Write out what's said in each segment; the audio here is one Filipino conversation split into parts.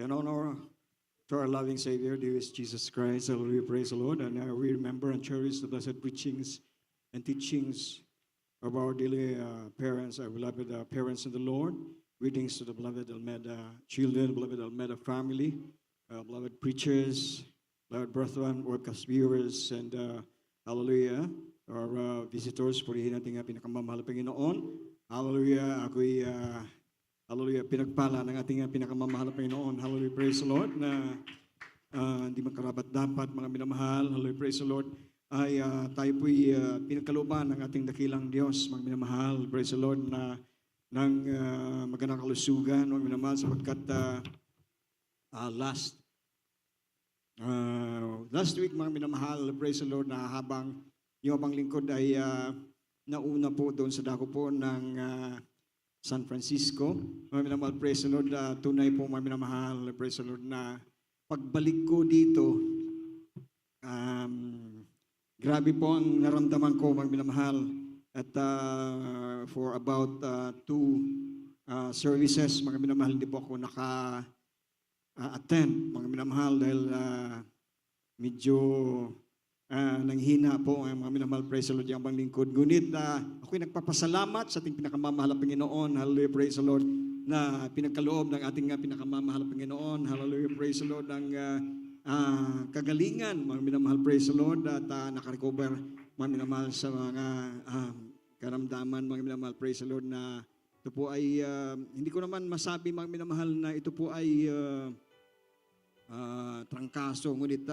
and honor to our loving Savior, dear is Jesus Christ. Hallelujah, praise the Lord. And we remember and cherish the blessed preachings and teachings of our daily parents, our beloved parents in the Lord. Greetings to the beloved Almeda children, beloved Almeda family, beloved preachers, beloved brethren, webcast viewers, and hallelujah, our visitors, purihin natin ang pinakamamahal na Panginoon. Hallelujah, ako'y hallelujah, pinagpala ng ating pinakamamahal na Panginoon. Hallelujah, praise the Lord, na hindi makarapat dapat, mga minamahal. Hallelujah, praise the Lord, ay tayo po'y pinagkalooban ng ating dakilang Diyos, mga minamahal. Praise the Lord, na ng magandang kalusugan, mga minamahal, sapagkat last week, mga minamahal, praise the Lord, na habang yung abang lingkod ay nauna po doon sa dako po ng San Francisco. Mga minamahal, praise the Lord, tunay po, mga minamahal, praise the Lord, na pagbalik ko dito, grabe po ang naramdaman ko, mga minamahal. At for about two services, mga minamahal, hindi po ako naka-attend, mga minamahal, dahil medyo nanghina po ang mga minamahal, praise the Lord, yung abang lingkod. Ngunit ako'y nagpapasalamat sa ating pinakamamahal na Panginoon, hallelujah, praise the Lord, na pinagkaloob ng ating pinakamamahal na Panginoon, hallelujah, praise the Lord, ang kagalingan, mga minamahal, praise the Lord, at nakarecover, mga minamahal, sa mga karamdaman, mga minamahal, praise the Lord, na ito po ay, hindi ko naman masabi, mga minamahal, na ito po ay trangkaso, ngunit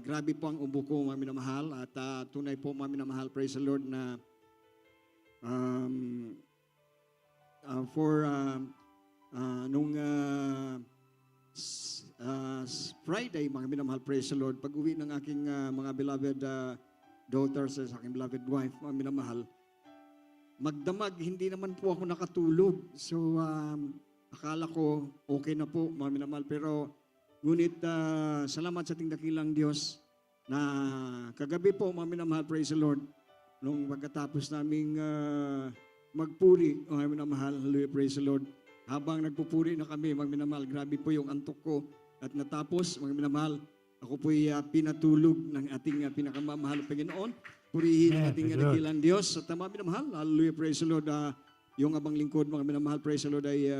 grabe po ang ubo ko, mga minamahal, at tunay po, mga minamahal, praise the Lord, na nung Friday, mga minamahal, praise the Lord, pag uwi ng aking mga beloved daughters, sa aking beloved wife, mga minamahal, magdamag, hindi naman po ako nakatulog. So, akala ko okay na po, mga minamahal, pero ngunit salamat sa ating dakilang Diyos na kagabi po, mga minamahal, praise the Lord, nung pagkatapos naming magpuri, mga minamahal, hallelujah, praise the Lord, habang nagpupuri na kami, mga minamahal, grabe po yung antok ko, at natapos, mga minamahal, ako po'y pinatulog ng ating pinakamamahal na Panginoon. Purihin ang ating dakilang Diyos. At mga minamahal, hallelujah, praise the Lord, yung abang lingkod, mga minamahal, praise the Lord, ay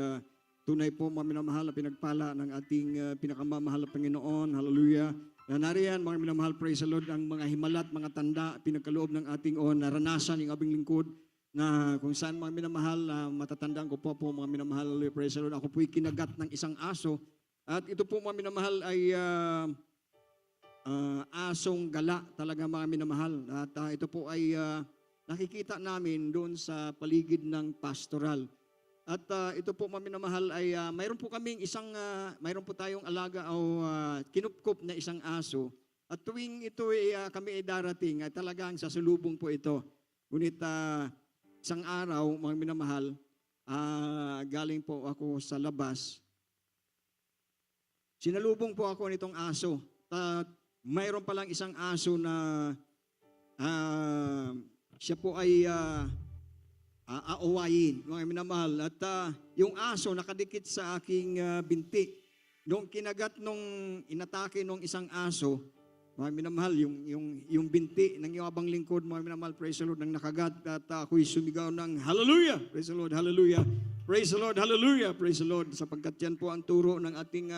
tunay po, mga minamahal, na pinagpala ng ating pinakamamahal na Panginoon. Hallelujah. Na nariyan, mga minamahal, praise the Lord, ang mga himalat, mga tanda, pinagkaloob ng ating naranasan, yung abing lingkod, na kung saan, mga minamahal, matatandaan ko po, mga minamahal, hallelujah, praise the Lord, ako po'y kinagat ng isang aso. At ito po, mga minamahal, ay asong gala talaga, mga minamahal. At ito po ay nakikita namin doon sa paligid ng pastoral. At ito po, mga minamahal, ay mayroon po kaming mayroon po tayong alaga o kinupkup na isang aso. At tuwing ito kami ay darating, ay talagang sasalubong po ito. Ngunit isang araw, mga minamahal, galing po ako sa labas. Sinalubong po ako nitong aso. At mayroon palang isang aso na siya po ay aawayin, mga minamahal. At yung aso nakadikit sa aking binti. Nung kinagat nung inatake nung isang aso, mga minamahal, yung binti ng iyong abang lingkod, mga minamahal, praise the Lord, nang nakagat, at ako'y sumigaw ng hallelujah, praise the Lord, hallelujah, praise the Lord, hallelujah, praise the Lord, sapagkat yan po ang turo ng ating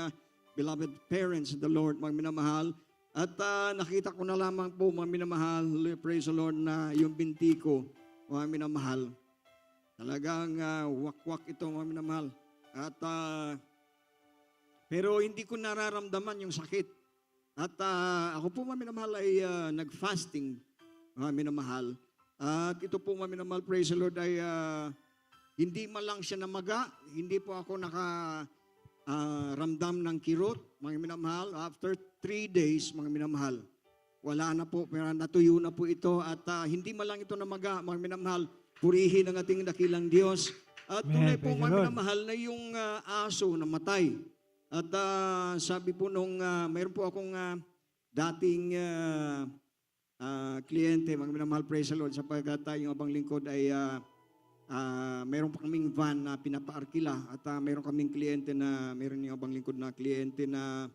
beloved parents in the Lord, mga minamahal. At nakita ko na lamang po, mga minamahal, praise the Lord, na yung binti ko, mga minamahal, talagang wakwak ito, mga minamahal. At pero hindi ko nararamdaman yung sakit. At ako po, mga minamahal, ay nag-fasting, mga minamahal. At ito po, mga minamahal, praise the Lord, ay hindi man lang siya namaga, hindi po ako ramdam ng kirot, mga minamahal. After 3 days, mga minamahal, wala na po, pero natuyo na po ito. At hindi man lang ito namaga, mga minamahal, purihin ang ating dakilang Diyos. At tunay po, mga minamahal, na yung aso na matay. At sabi po nung, mayroon po akong dating kliyente, mga minamahal, praise the Lord, sapagkat yung abang lingkod ay mayroon pa kaming van na pinapaarkila at mayroon kaming kliyente na, mayroon yung abang lingkod na kliyente na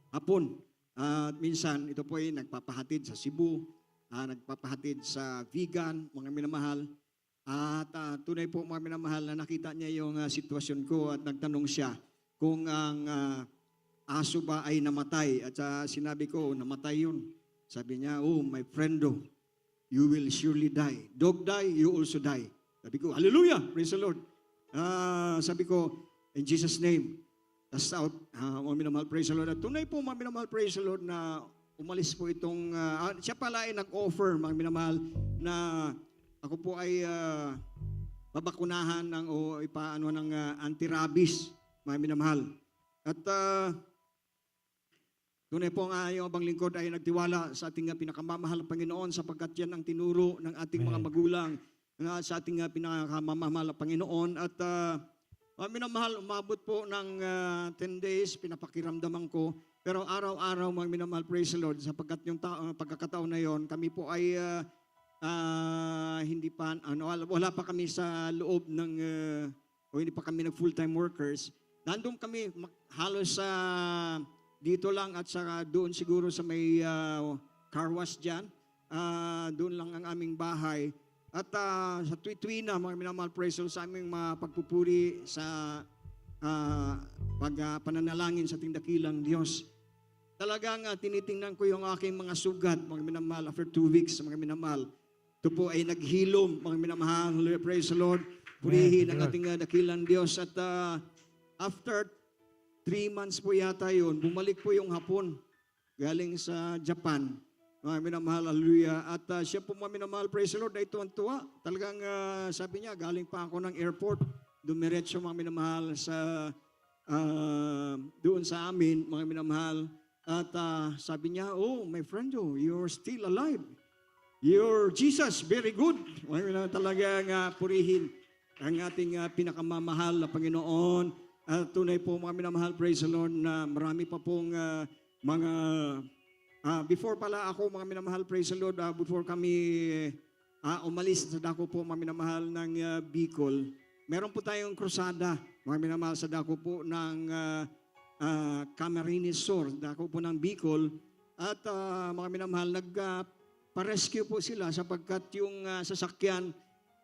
hapon. At minsan, ito po ay nagpapahatid sa Cebu, nagpapahatid sa Vigan, mga minamahal. At tunay po mga minamahal na nakita niya yung sitwasyon ko at nagtanong siya kung ang aso ba ay namatay. At sinabi ko, namatay yun. Sabi niya, oh, my friendo, you will surely die. Dog die, you also die. Sabi ko, hallelujah, praise the Lord. Sabi ko, in Jesus' name, cast out, mga minamahal, praise the Lord. At tunay po, mga minamahal, praise the Lord, na umalis po itong, siya pala ay nag-offer, mga minamahal, na ako po ay babakunahan o ipaano ng anti-rabies, mga minamahal. At tunay po nga yung abang lingkod ay nagtiwala sa ating pinakamamahal na Panginoon sapagkat yan ang tinuro ng ating mga magulang sa ating pinakamamahal na Panginoon. At minamahal, umabot po ng 10 days, pinapakiramdaman ko. Pero araw-araw, mga minamahal, praise the Lord, sapagkat yung pagkakataon na yon, kami po ay hindi pa, wala pa kami sa loob ng, o hindi pa kami nag-full-time workers. Nandun kami halos sa dito lang at saka doon siguro sa may car wash dyan. Doon lang ang aming bahay. At sa tuwi-tuwi na, mga minamahal, praise the Lord, sa aming pagpupuri sa pananalangin sa ating dakilang Diyos. Talagang tinitingnan ko yung aking mga sugat, mga minamahal, after 2 weeks, mga minamahal. Ito po ay naghilom, mga minamahal, praise the Lord. Purihin ang ating dakilang Diyos. At after 3 months po yata yun, bumalik po yung hapon galing sa Japan. Mga minamahal, hallelujah. At siya po, mga minamahal, praise the Lord, ay tuwan-tuwa. Talagang sabi niya, galing pa ako ng airport, dumiretso mga minamahal sa doon sa amin, mga minamahal. At sabi niya, oh, my friend, you're still alive. You're Jesus, very good. Mga minamahal, talagang purihin ang ating pinakamamahal na Panginoon. At tunay po mga minamahal, praise the Lord, na marami pa pong mga, before pala ako mga minamahal, praise the Lord, before kami umalis sa dako po mga minamahal ng Bicol, meron po tayong krusada, mga minamahal, sa dako po ng Camarines Sur, dako po ng Bicol, at mga minamahal, nagpa-rescue po sila sapagkat yung sasakyan,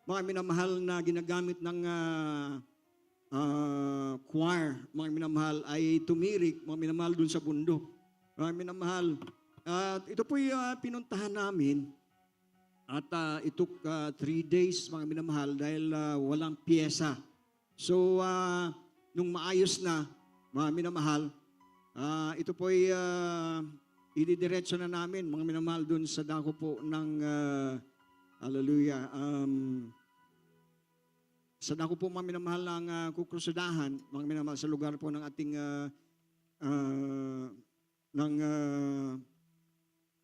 mga minamahal na ginagamit ng choir, mga minamahal, ay tumirik, mga minamahal, dun sa bundok. Mga minamahal, at ito po yung pinuntahan namin. At it took 3 days, mga minamahal, dahil walang pyesa. So, nung maayos na, mga minamahal, ito po ay ididiretso na namin, mga minamahal, dun sa dako po ng, hallelujah, sa dako po mga minamahal ng kukrusadahan, mga minamahal, sa lugar po ng ating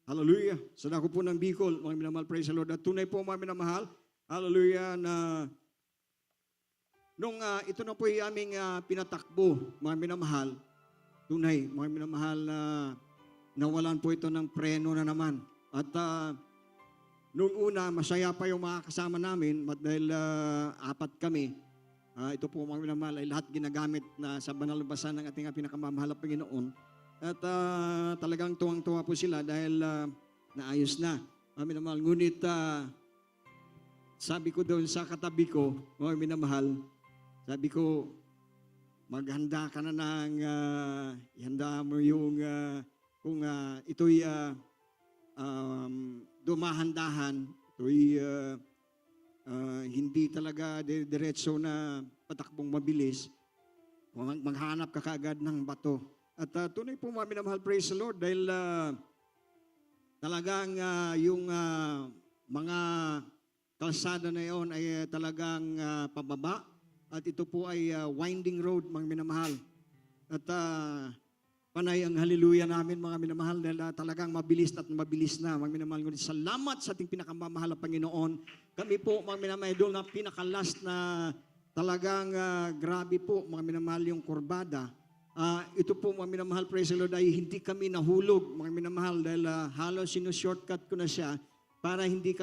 hallelujah, sa dako po ng Bicol, mga minamahal, praise the Lord. At tunay po mga minamahal, hallelujah, na nung ito na po yung aming pinatakbo, mga minamahal, tunay, mga minamahal, na nawalan po ito ng preno na naman. At noong una, masaya pa yung mga kasama namin dahil 4 kami. Ito po mga minamahal ay lahat ginagamit na sa banal na basan ng ating pinakamamahal na Panginoon. At talagang tuwang-tuwa po sila dahil naayos na. Mga minamahal, ngunit sabi ko doon sa katabi ko, mga minamahal, sabi ko, maghanda ka na ng, ihanda mo yung, kung ito'y dumahandahan, ito'y hindi talaga diretso na patakbong mabilis, maghanap ka kaagad ng bato. At tunay po mga minamahal, praise the Lord, dahil talagang yung mga kalsada na yon ay talagang pababa at ito po ay winding road, mga minamahal. At panay ang hallelujah namin, mga minamahal, dahil talagang mabilis at mabilis na, mga minamahal. Ngunit salamat sa ating pinakamamahal na Panginoon. Kami po, mga minamahal, doon na pinakalas na talagang grabe po, mga minamahal, yung kurbada. Ito po, mga minamahal, praise the Lord, ay hindi kami nahulog, mga minamahal, dahil halos sinushortcut ko na siya. para hindi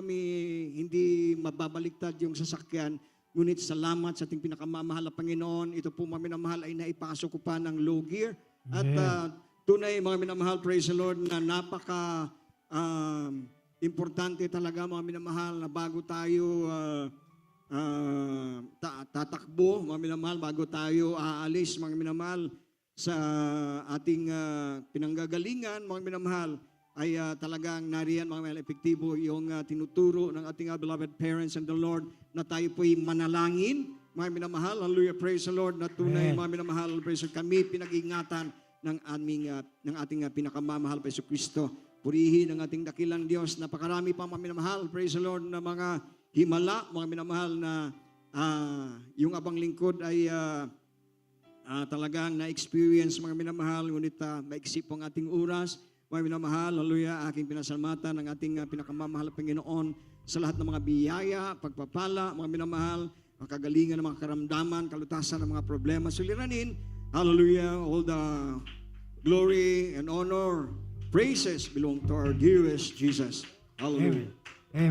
mababaliktad yung sasakyan. Ngunit salamat sa ating pinakamamahal na Panginoon. Ito po mga minamahal ay naipasok ko pa ng low gear. At tunay mga minamahal, praise the Lord, na napaka importante talaga mga minamahal na bago tayo tatakbo mga minamahal, bago tayo aalis mga minamahal sa ating pinanggagalingan mga minamahal, ay talagang nariyan mga minamahal epektibo yung tinuturo ng ating beloved parents and the Lord na tayo po'y manalangin mga minamahal. Hallelujah, praise the Lord, na tunay mga minamahal, praise the Lord, kami pinag-ingatan ng ating pinakamamahal pa Yesu Kristo. Purihin ang ating dakilang Diyos. Napakarami pa mga minamahal, praise the Lord, na mga himala, mga minamahal na yung abang lingkod ay talagang na-experience mga minamahal, ngunit maiksi po ang ating oras. Mga minamahal, hallelujah, aking pinasalamatan ng ating pinakamamahal na Panginoon sa lahat ng mga biyaya, pagpapala, mga minamahal, mga kagalingan ng mga karamdaman, kalutasan ng mga problema, suliranin. Hallelujah, all the glory and honor, praises belong to our dearest Jesus. Hallelujah. Amen.